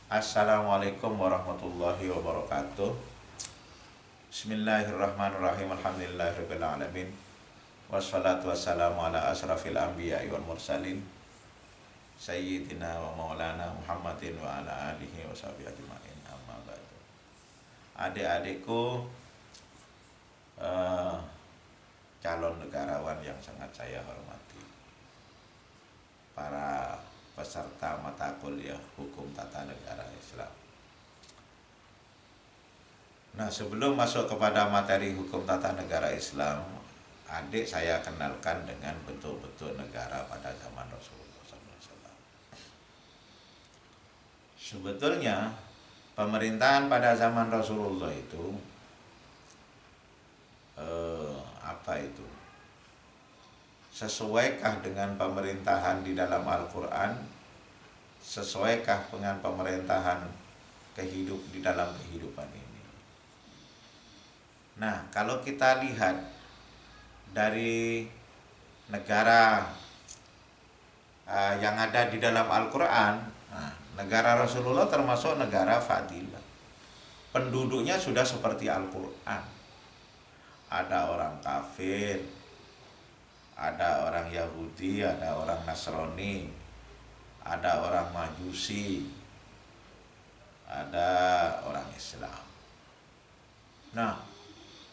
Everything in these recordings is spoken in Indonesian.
Assalamualaikum warahmatullahi wabarakatuh. Bismillahirrahmanirrahim. Alhamdulillahirabbil alamin. Wassalatu wassalamu ala asrafil anbiya'i wal mursalin sayyidina wa maulana Muhammadin wa ala alihi wa sahbihi ajma'in. Amma ba'du. Adik-adikku, eh, calon negarawan yang sangat saya hormati, para peserta mata kuliah Hukum Tata Negara Islam. Nah, sebelum masuk kepada materi Hukum Tata Negara Islam, adik saya kenalkan dengan bentuk-bentuk negara pada zaman Rasulullah SAW. Sebetulnya pemerintahan pada zaman Rasulullah itu apa itu? Sesuaikah dengan pemerintahan di dalam Al-Quran? Sesuaikah dengan pemerintahan di dalam kehidupan ini? Nah, kalau kita lihat dari negara yang ada di dalam Al-Quran, negara Rasulullah termasuk negara fadilah. Penduduknya sudah seperti Al-Quran. Ada orang kafir, ada orang Yahudi, ada orang Nasrani, ada orang Majusi, ada orang Islam. Nah,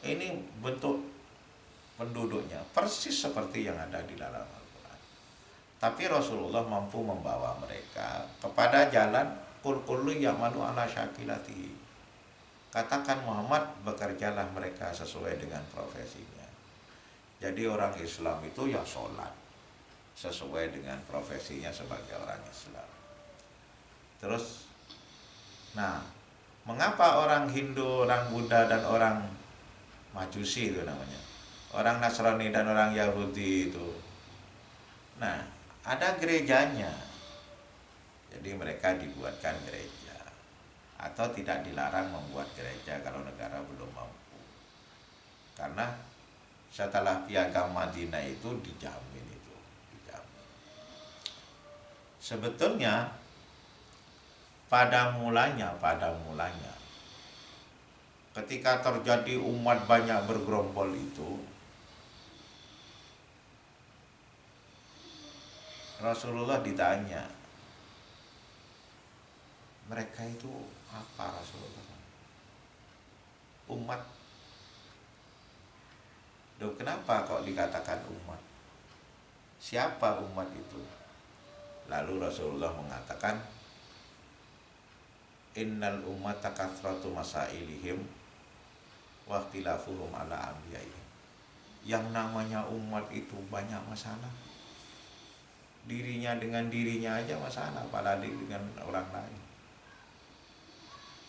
ini bentuk penduduknya persis seperti yang ada di dalam Al-Quran. Tapi Rasulullah mampu membawa mereka kepada jalan qul kullu ya'malu ala syakilatihi. Katakan Muhammad, bekerjalah mereka sesuai dengan profesinya. Jadi orang Islam itu ya sholat sesuai dengan profesinya sebagai orang Islam. Terus, nah, mengapa orang Hindu, orang Buddha, dan orang Majusi itu namanya, orang Nasrani dan orang Yahudi itu, nah, ada gerejanya. Jadi mereka dibuatkan gereja, atau tidak dilarang membuat gereja kalau negara belum mampu. Karena setelah Piagam Madinah itu dijamin. Sebetulnya pada mulanya ketika terjadi umat banyak bergerombol itu, Rasulullah ditanya, mereka itu apa Rasulullah? Umat. Loh, kenapa kok dikatakan umat? Siapa umat itu? Lalu Rasulullah mengatakan, innal ummata kathratu masailihim wa ikhtilafuhum ala anbiya'ihim. Yang namanya umat itu banyak masalah. Dirinya dengan dirinya aja masalah, apalagi dengan orang lain.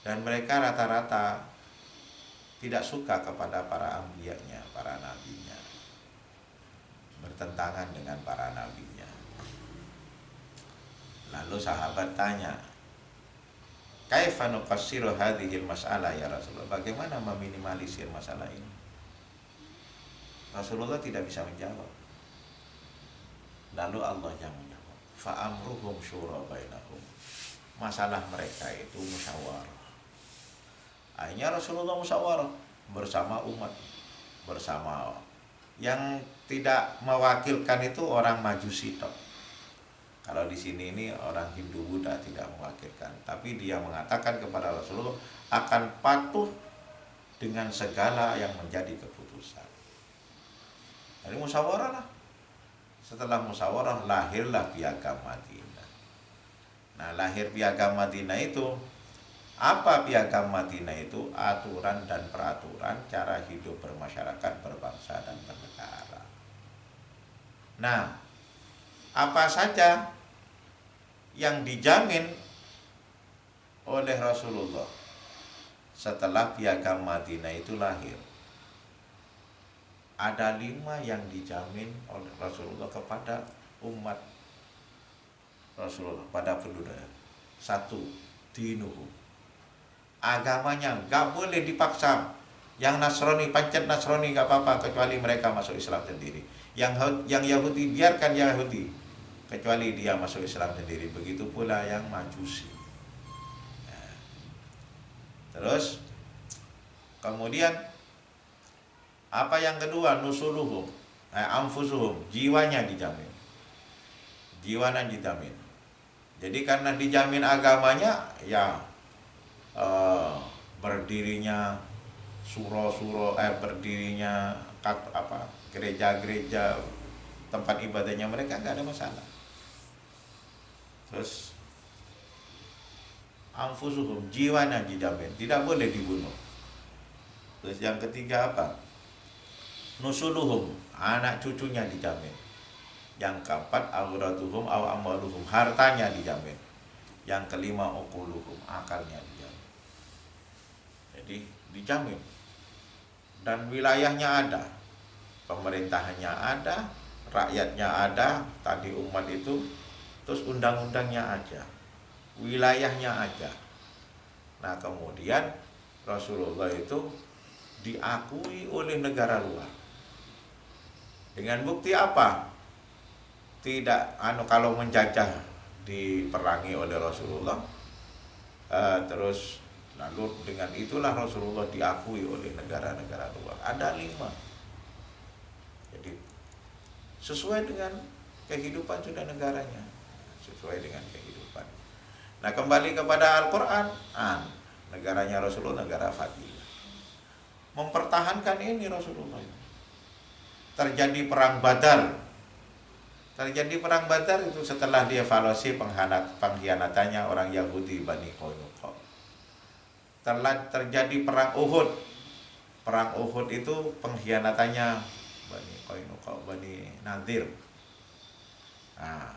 Dan mereka rata-rata tidak suka kepada para anbiya'nya, para nabinya, bertentangan dengan para nabinya. Lalu sahabat tanya, kaifa nuqassiru hadhil mas'alah ya Rasulullah? Bagaimana meminimalisir masalah ini? Rasulullah tidak bisa menjawab. Lalu Allah yang menjawab, fa amruhum syura bainahum. Masalah mereka itu musyawarah. Akhirnya Rasulullah musyawarah bersama umat, bersama yang tidak mewakilkan itu orang Majusi toh. Kalau di sini ini orang Hindu Buddha tidak mewakilkan, tapi dia mengatakan kepada Rasulullah akan patuh dengan segala yang menjadi keputusan. Jadi musyawarah lah. Setelah musyawarah lahirlah Piagam Madinah. Nah, lahir Piagam Madinah itu apa? Piagam Madinah itu aturan dan peraturan cara hidup bermasyarakat, berbangsa, dan bernegara. Nah, apa saja yang dijamin oleh Rasulullah setelah Piagam Madinah itu lahir? Ada 5 yang dijamin oleh Rasulullah kepada umat Rasulullah, pada penduduk. 1, dinuhu, agamanya gak boleh dipaksa. Yang Nasrani, pancet Nasrani gak apa-apa, kecuali mereka masuk Islam sendiri. Yang Yahudi, biarkan Yahudi, kecuali dia masuk Islam sendiri. Begitu pula yang Majusi. Terus kemudian apa yang kedua? Nusuluhum, anfusuhum, jiwanya dijamin. Jiwanya dijamin. Jadi karena dijamin agamanya, ya berdirinya berdirinya gereja-gereja, tempat ibadahnya mereka nggak ada masalah. Terus anfusuhum, jiwanya dijamin, tidak boleh dibunuh. Terus yang ketiga apa? Nusuluhum, anak cucunya dijamin. Yang keempat auratuhum aw amwaluhum, hartanya dijamin. Yang kelima uquluhum, akalnya dijamin. Jadi dijamin. Dan wilayahnya ada, pemerintahannya ada, rakyatnya ada, tadi umat itu, terus undang-undangnya ada, wilayahnya ada. Nah kemudian Rasulullah itu diakui oleh negara luar. Dengan bukti apa? Tidak, kalau menjajah diperangi oleh Rasulullah, terus lalu dengan itulah Rasulullah diakui oleh negara-negara luar. Ada 5. Jadi sesuai dengan kehidupan sudah negaranya, sesuai dengan kehidupan. Nah kembali kepada Al-Quran, negaranya Rasulullah negara fadilah. Mempertahankan ini Rasulullah. Terjadi perang Badar. Terjadi perang Badar itu setelah dievaluasi pengkhianatannya orang Yahudi Bani Qainuqa. Telah terjadi perang Uhud. Perang Uhud itu pengkhianatannya Bani Qainuqa, Bani Nadir. Nah,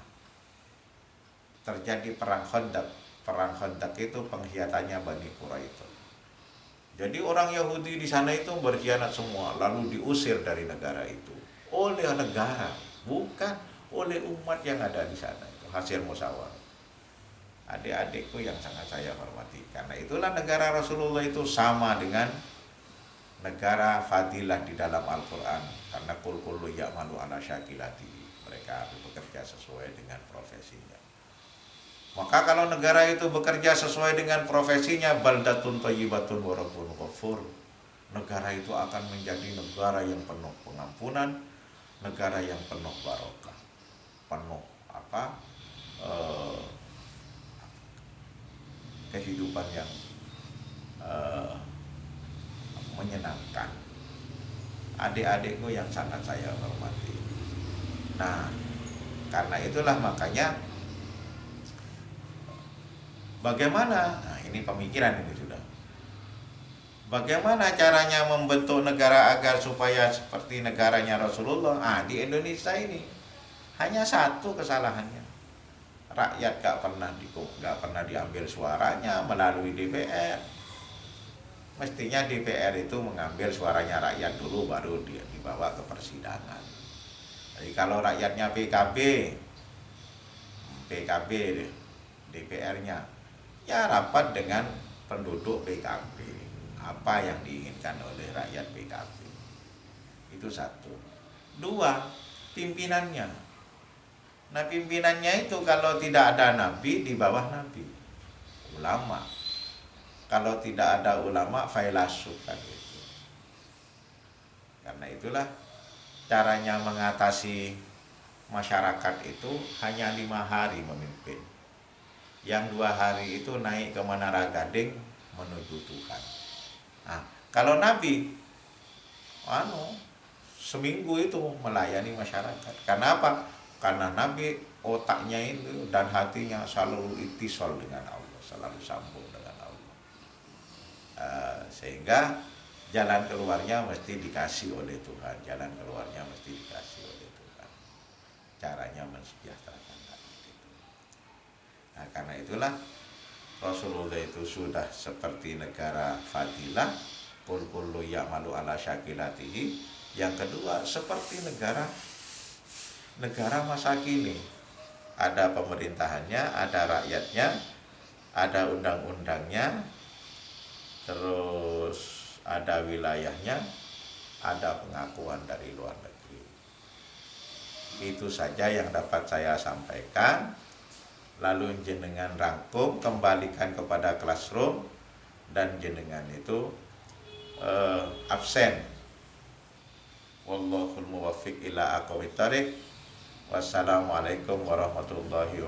terjadi perang Khandaq. Perang Khandaq itu pengkhianatannya Bani Quraidah. Jadi orang Yahudi di sana itu berkhianat semua, lalu diusir dari negara itu oleh negara, bukan oleh umat yang ada di sana. Itu hasil musyawarah. Adik-adikku yang sangat saya hormati, karena itulah negara Rasulullah itu sama dengan negara fadilah di dalam Al-Quran. Karena kullu ya'malu ala syakilati, mereka bekerja sesuai dengan profesinya. Maka kalau negara itu bekerja sesuai dengan profesinya, baldatun thayyibatun wa rabbun ghafur, negara itu akan menjadi negara yang penuh pengampunan, negara yang penuh barokah, penuh kehidupan yang menyenangkan. Adik-adikku yang sangat saya hormati. Nah, karena itulah makanya bagaimana, ini pemikiran ini sudah. Bagaimana caranya membentuk negara agar supaya seperti negaranya Rasulullah? Di Indonesia ini hanya satu kesalahannya. Rakyat gak pernah diambil suaranya melalui DPR. Mestinya DPR itu mengambil suaranya rakyat dulu, baru dia dibawa ke persidangan. Jadi kalau rakyatnya PKB DPR-nya, ya rapat dengan penduduk PKB, apa yang diinginkan oleh rakyat PKB. Itu satu. 2, pimpinannya. Nah pimpinannya itu kalau tidak ada nabi, di bawah nabi, ulama. Kalau tidak ada ulama, failasuf kan itu. Karena itulah caranya mengatasi masyarakat itu hanya 5 hari memimpin. Yang 2 hari itu naik ke Menara Gading menuju Tuhan. Nah, kalau Nabi, seminggu itu melayani masyarakat. Karena apa? Karena Nabi otaknya itu dan hatinya selalu ittisal dengan Allah, selalu sambung dengan Allah. Sehingga jalan keluarnya mesti dikasih oleh Tuhan. Jalan keluarnya mesti dikasih oleh Tuhan. Caranya mensejahterakan itu. Nah, karena itulah Rasulullah itu sudah seperti negara fadilah, kullu ya'malu ala syakilatihi. Yang kedua seperti negara masa kini. Ada pemerintahannya, ada rakyatnya, ada undang-undangnya, terus ada wilayahnya, ada pengakuan dari luar negeri. Itu saja yang dapat saya sampaikan. Lalu jenengan rangkum, kembalikan kepada classroom, dan jenengan itu absen. Wallahul muwaffiq ila aqwamit thoriq. Wassalamualaikum warahmatullahi wabarakatuh.